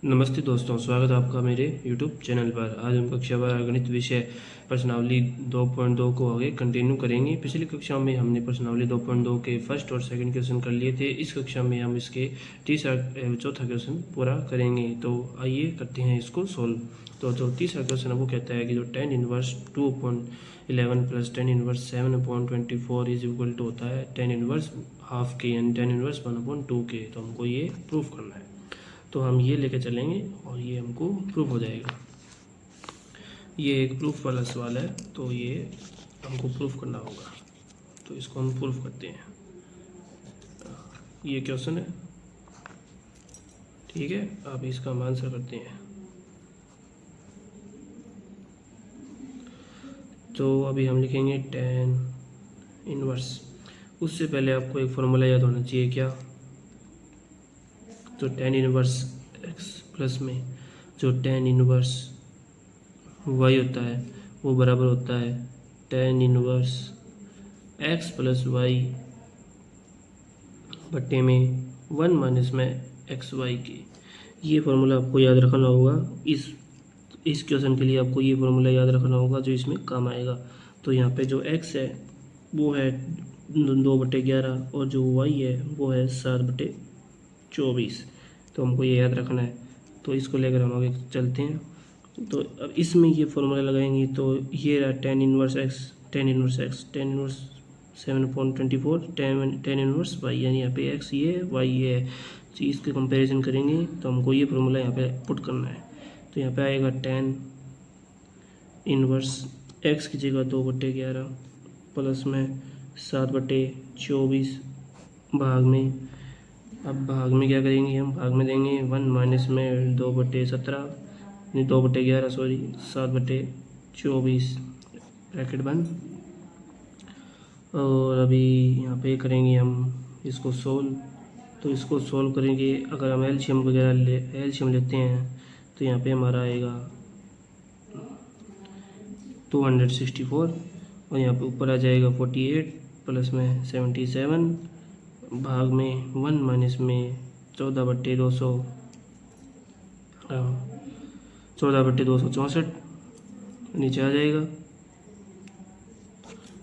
नमस्ते दोस्तों, स्वागत है आपका मेरे YouTube चैनल पर। आज हम कक्षा 12 गणित विषय प्रश्नावली 2.2 को आगे कंटिन्यू करेंगे। पिछली कक्षा में हमने प्रश्नावली 2.2 के फर्स्ट और सेकंड क्वेश्चन कर लिए थे। इस कक्षा में हम इसके तीसरा चौथा क्वेश्चन पूरा करेंगे। तो आइए करते हैं इसको सोल्व। तो जो तीसरा क्वेश्चन है वो कहता है कि जो tan inverse 2/11 plus tan inverse 7/24 is equal to होता है tan इनवर्स हाफ के, यानी tan इनवर्स 1/2 के। तो हमको ये प्रूफ करना है। तो हम ये लेके चलेंगे और ये हमको प्रूफ हो जाएगा। ये एक प्रूफ वाला सवाल है, तो ये हमको प्रूफ करना होगा। तो इसको हम प्रूफ करते हैं। ये क्वेश्चन है, ठीक है। अब इसका हम आंसर करते हैं। तो अभी हम लिखेंगे tan इनवर्स। उससे पहले आपको एक फॉर्मूला याद होना चाहिए। क्या? तो tan इनवर्स x प्लस में जो tan इनवर्स y होता है वो बराबर होता है tan inverse x plus Y बट्टे में 1 माइनस में एक्स वाई के। ये फार्मूला आपको याद रखना होगा। इस क्वेश्चन के लिए आपको ये फार्मूला याद रखना होगा जो इसमें काम आएगा। तो यहाँ पे जो x है वो है 2/11 और जो y है वो है 7/24। तो हमको ये याद रखना है। तो इसको लेकर हम आगे चलते हैं। तो अब इसमें ये फॉर्मूला लगाएंगे। तो ये रहा tan inverse x, tan inverse 7/24, tan inverse y, यानी यहाँ पे x ये है, y ये है। तो इसके कंपैरिजन करेंगे तो हमको ये फॉर्मूला यहाँ पे पुट करना है। तो यहाँ पे आएगा tan इनवर्स x की जगह 2/11 प्लस में 7/24 भाग में। अब भाग में क्या करेंगे हम? भाग में देंगे 1 माइनस में 2/17, नहीं 2/11 सॉरी, 7/24 ब्रैकेट बंद। और अभी यहाँ पे करेंगे हम इसको सोल्व। तो इसको सोल्व करेंगे। अगर हम एलसीएम लेते हैं तो यहाँ पे हमारा आएगा 264 और यहाँ पे ऊपर आ जाएगा 48 प्लस में 77 भाग में 1 माइनस में 14/264 नीचे आ जाएगा।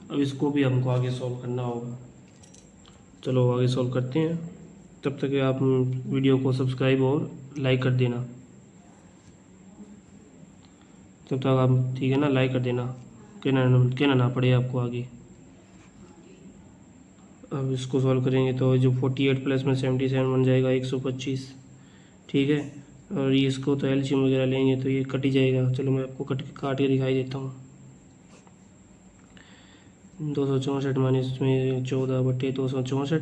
अब इसको भी हमको आगे सॉल्व करना होगा। चलो आगे सॉल्व करते हैं। तब तक आप वीडियो को सब्सक्राइब और लाइक कर देना। तब तक आप, ठीक है ना, लाइक कर देना, कहना ना पड़े आपको आगे। अब इसको सॉल्व करेंगे तो जो 48 प्लस में 77 बन जाएगा 125, ठीक है। और ये इसको तो एलसीएम वगैरह लेंगे तो ये कट ही जाएगा। चलो मैं आपको काट के दिखाई देता हूँ। 264 माइनस में 14/264,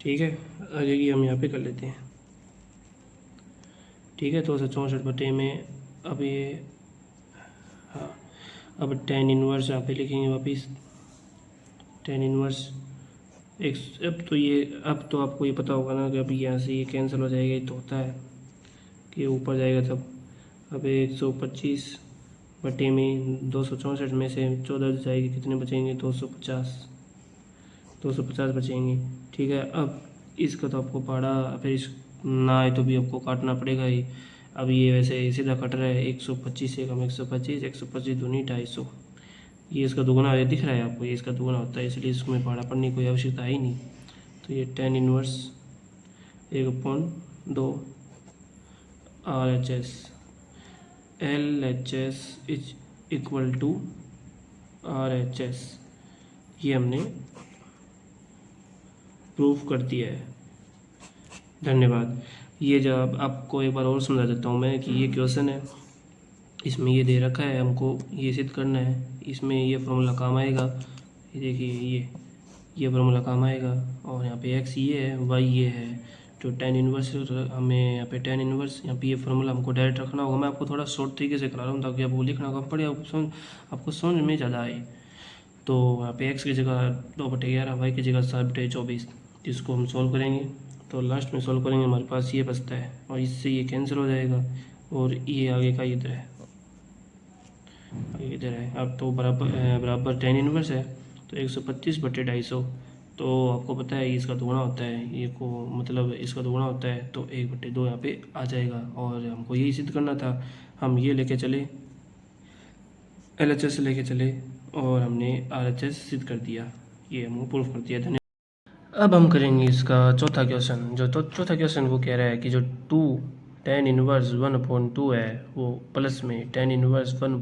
ठीक है। आगे की हम यहाँ पे कर लेते हैं, ठीक है। 264 बटे में अब ये, हाँ, अब tan इनवर्स यहाँ पे लिखेंगे वापिस। tan इनवर्स एक्स, अब तो आपको ये पता होगा ना कि अभी यहाँ से ये कैंसिल हो जाएगा। ये तो होता है कि ऊपर जाएगा तब। अब 125 बटे में 264 में से 14 जाएगी, कितने बचेंगे? 250 बचेंगे, ठीक है। अब इसका तो आपको पढ़ा, फिर इस ना आए तो भी आपको काटना पड़ेगा ही। अब ये वैसे सीधा कट रहा है। 125 से कम 125 दूनी 250। ये इसका दुगना दिख रहा है आपको, ये इसका दुगना होता है, इसलिए इसमें पढ़ा पढ़ने की कोई आवश्यकता है ही नहीं। तो ये tan inverse 1/2 RHS LHS is equal to RHS, ये हमने प्रूफ कर दिया है। धन्यवाद। ये जब आपको एक बार और समझा देता हूँ मैं कि ये क्वेश्चन है, इसमें ये दे रखा है, हमको ये सिद्ध करना है। इसमें ये फार्मूला काम आएगा। ये देखिए, ये फार्मूला काम आएगा। और यहाँ पे x ये है, y ये है। तो tan इनवर्स हमें यहाँ पे tan इनवर्स, यहाँ पे ये फार्मूला हमको डायरेक्ट रखना होगा। मैं आपको थोड़ा शॉर्ट तरीके से करा रहा हूँ ताकि आपको लिखना कम पड़े, आपको समझ में ज़्यादा आए। तो यहाँ पे x की जगह 2/11, y की जगह 7/24। इसको हम सॉल्व करेंगे। तो लास्ट में सॉल्व करेंगे, हमारे पास ये बचता है और इससे ये कैंसिल हो जाएगा। और ये आगे का इधर है, इधर है। अब तो बराबर tan इनवर्स है तो 125/250 तो आपको पता है इसका दोगुना होता है, ये को मतलब इसका दोगुना होता है, तो 1/2 यहाँ पे आ जाएगा। और हमको यही सिद्ध करना था, हम ये लेके चले, LHS लेके चले और हमने RHS सिद्ध कर दिया, ये हमको प्रूफ कर दिया। धन्यवाद। अब हम करेंगे इसका चौथा क्वेश्चन। जो तो चौथा क्वेश्चन वो कह रहा है कि जो 2 tan 1 1/2 है वो प्लस में tan 1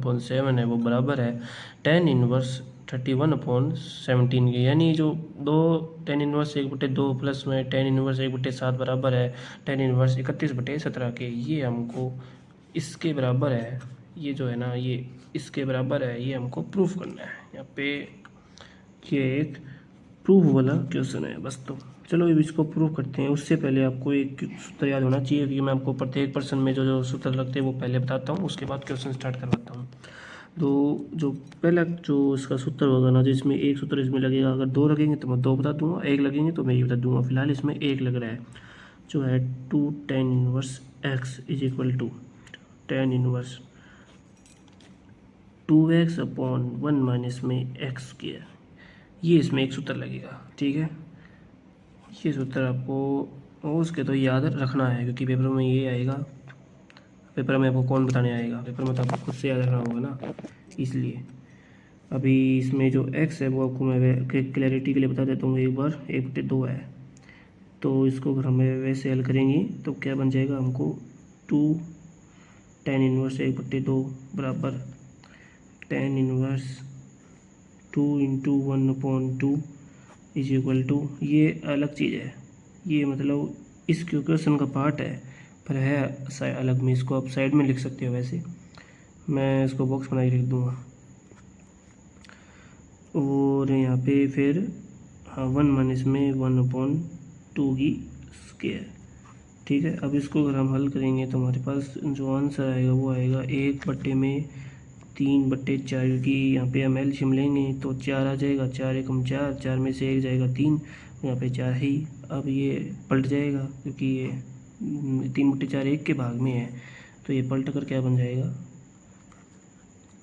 1/7 है वो बराबर है tan 1 31/17 के। यानी जो दो tan 1 1/2 प्लस में tan 1 1/7 बराबर है tan 1 31/17 के। ये हमको इसके बराबर है, ये जो है ना ये इसके बराबर है, ये हमको प्रूफ करना है यहाँ पे। ये एक प्रूफ वाला क्वेश्चन है बस। तो चलो अब इसको प्रूफ करते हैं। उससे पहले आपको एक सूत्र याद होना चाहिए कि मैं आपको प्रत्येक पर्सन में जो जो सूत्र लगते हैं वो पहले बताता हूँ, उसके बाद क्वेश्चन स्टार्ट करवाता हूँ। तो जो पहला जो इसका सूत्र होगा ना, जो इसमें एक सूत्र इसमें लगेगा, अगर 2 लगेंगे तो मैं 2 बता दूंगा, 1 लगेंगे तो मैं ये बता दूंगा। फिलहाल इसमें 1 लग रहा है, जो है 2 tan 1x is equal to tan 1 2x/1 minus में x स्क्वायर। ये इसमें एक सूत्र लगेगा, ठीक है। ये सूत्र आपको उसके तो याद रखना है, क्योंकि पेपर में ये आएगा। पेपर में आपको कौन बताने आएगा, पेपर में तो आपको खुद से याद रखना होगा ना, इसलिए। अभी इसमें जो x है वो आपको मैं क्लैरिटी के लिए बता देता हूँ एक बार। 1/2 है, तो इसको अगर हमें वैसे हल करेंगे तो क्या बन जाएगा हमको 2 tan 1 1/2 बराबर tan 1 2 × 1/2 इज इक्वल टू, ये अलग चीज़ है, ये मतलब इस क्वेश्चन का पार्ट है पर है अलग में। इसको आप साइड में लिख सकते हो, वैसे मैं इसको बॉक्स बना के लिख दूँगा। और यहाँ पे फिर हाँ 1 माइनस में 1/2 की स्क्वायर, ठीक है। अब इसको अगर हम हल करेंगे तो हमारे पास जो आंसर आएगा वो आएगा 1/3/4 की। यहाँ पे हम एलसीएम लेंगे तो 4 आ जाएगा, 4 एकम 4, 4 में से 1 जाएगा 3, यहाँ पे 4 है ही। अब ये पलट जाएगा क्योंकि ये 3/4 1 के भाग में है, तो ये पलट कर क्या बन जाएगा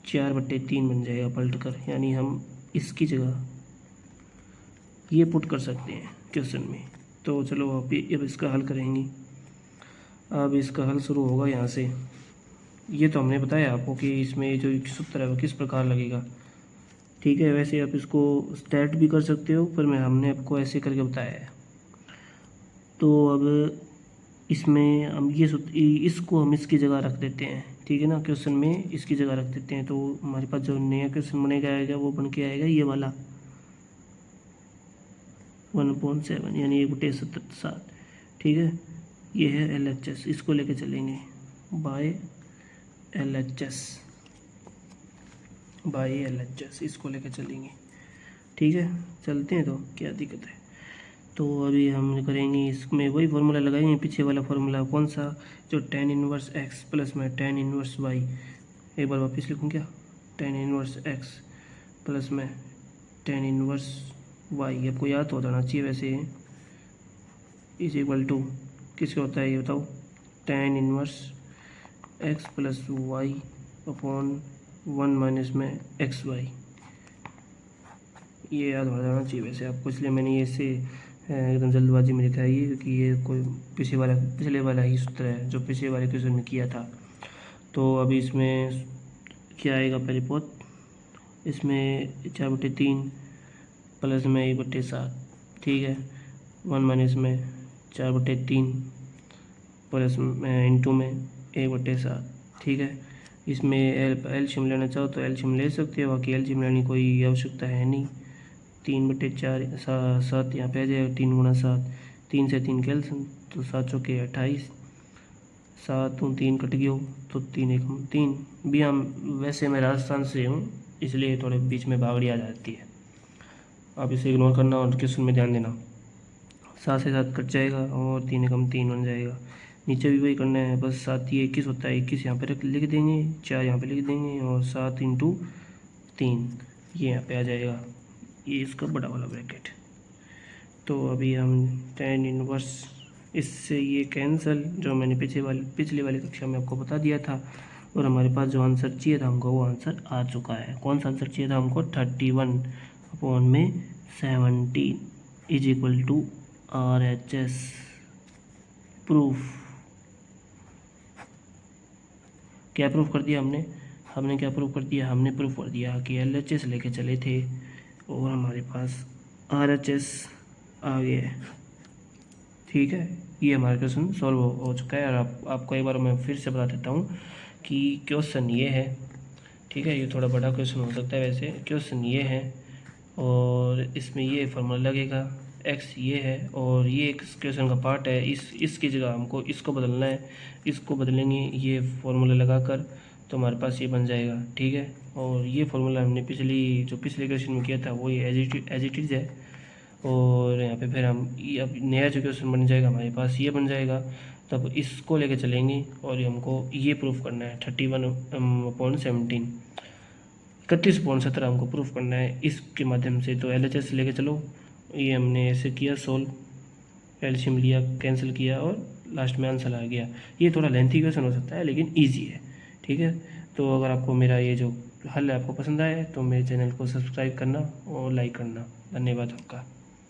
4/3 बन जाएगा पलट कर। यानी हम इसकी जगह ये पुट कर सकते हैं क्वेश्चन में। तो चलो अब इसका हल करेंगे। अब इसका हल शुरू होगा यहाँ से। ये तो हमने बताया आपको कि इसमें जो सूत्र है वो किस प्रकार लगेगा, ठीक है। वैसे आप इसको स्टैट भी कर सकते हो, पर हमने आपको ऐसे करके बताया है। तो अब इसमें हम ये इसको हम इसकी जगह रख देते हैं, ठीक है ना। क्वेश्चन में इसकी जगह रख देते हैं, तो हमारे पास जो नया क्वेश्चन बनेगा आएगा वो बन के आएगा ये वाला 1/7 यानी 1/7, ठीक है। ये है LHS, इसको लेके चलेंगे बाय LHS इसको लेके चलेंगे, ठीक है। चलते हैं, तो क्या दिक्कत है। तो अभी हम करेंगे इसमें वही फार्मूला लगाएंगे, पीछे वाला फार्मूला। कौन सा, जो tan 1x प्लस में tan 1y। एक बार वापस लिखूँ क्या, tan 1x प्लस में tan 1y। आपको याद हो जाना चाहिए वैसे, इज इक्वल टू किसका होता है ये बताओ, tan 1x plus y upon 1 minus में xy। ये याद हो जाना चाहिए वैसे आपको, इसलिए मैंने ये से एकदम जल्दबाजी में लिखा है ये, क्योंकि ये कोई पिछले वाला ही सूत्र है जो पिछले वाले क्वेश्चन में किया था। तो अभी इसमें क्या आएगा, पहले पॉट इसमें 4/3 प्लस में 1/7, ठीक है। 1 माइनस में 4/3 प्लस में इंटू में 1/7, ठीक है। इसमें एलसीएम लेना चाहो तो एलसीएम ले सकते हो, बाकी एलसीएम लेने की कोई आवश्यकता है नहीं। 3/4 7 यहाँ पे आ जाएगा, 3 × 7, 3 से 3 कैल्शियम, तो 7 चौके 28, 7 3 कट गया, तो 3 एकम 3 भी। हम वैसे मैं राजस्थान से हूँ इसलिए थोड़े बीच में बावड़ी आ जाती है, आप इसे इग्नोर करना और क्वेश्चन में ध्यान देना। 7 से 7 कट जाएगा और 3 एकम 3 बन जाएगा। नीचे भी वही करना है, बस 7 ये 21 होता है, 21 यहाँ पे लिख देंगे, 4 यहाँ पे लिख देंगे और 7 × 3 ये यहाँ पे आ जाएगा, ये इसका बड़ा वाला ब्रैकेट। तो अभी हम tan 1 इससे ये कैंसिल, जो मैंने पिछले वाली कक्षा में आपको बता दिया था। और हमारे पास जो आंसर चाहिए था हमको, वो आंसर आ चुका है। कौन सा आंसर चाहिए था हमको, 31/17, is equal to RHS। Proof, क्या प्रूफ कर दिया हमने क्या प्रूफ कर दिया, हमने प्रूफ कर दिया कि LHS लेके चले थे और हमारे पास RHS आ गया है। ठीक है, ये हमारा क्वेश्चन सॉल्व हो चुका है। और आपको एक बार मैं फिर से बता देता हूँ कि क्वेश्चन ये है। ठीक है, ये थोड़ा बड़ा क्वेश्चन हो सकता है, वैसे क्वेश्चन ये है और इसमें ये फार्मूला लगेगा, x ये है और ये एक क्वेश्चन का पार्ट है। इसकी जगह हमको इसको बदलना है, इसको बदलेंगे ये फार्मूला लगाकर, तो हमारे पास ये बन जाएगा। ठीक है, और ये फार्मूला हमने पिछले क्वेश्चन में किया था वो ये एज इट इज़ है। और यहाँ पे फिर हम ये अब नया जो क्वेश्चन बन जाएगा हमारे पास ये बन जाएगा, तब इसको लेके चलेंगे और हमको ये प्रूफ करना है 31/17, 31/17 हमको प्रूफ करना है इसके माध्यम से। तो LHS लेके चलो, ये हमने ऐसे किया सोल्व, एलसीएम लिया, कैंसिल किया और लास्ट में आंसर आ गया। ये थोड़ा लेंथी क्वेश्चन हो सकता है लेकिन ईजी है। ठीक है, तो अगर आपको मेरा ये जो हल है आपको पसंद आया है तो मेरे चैनल को सब्सक्राइब करना और लाइक करना। धन्यवाद आपका।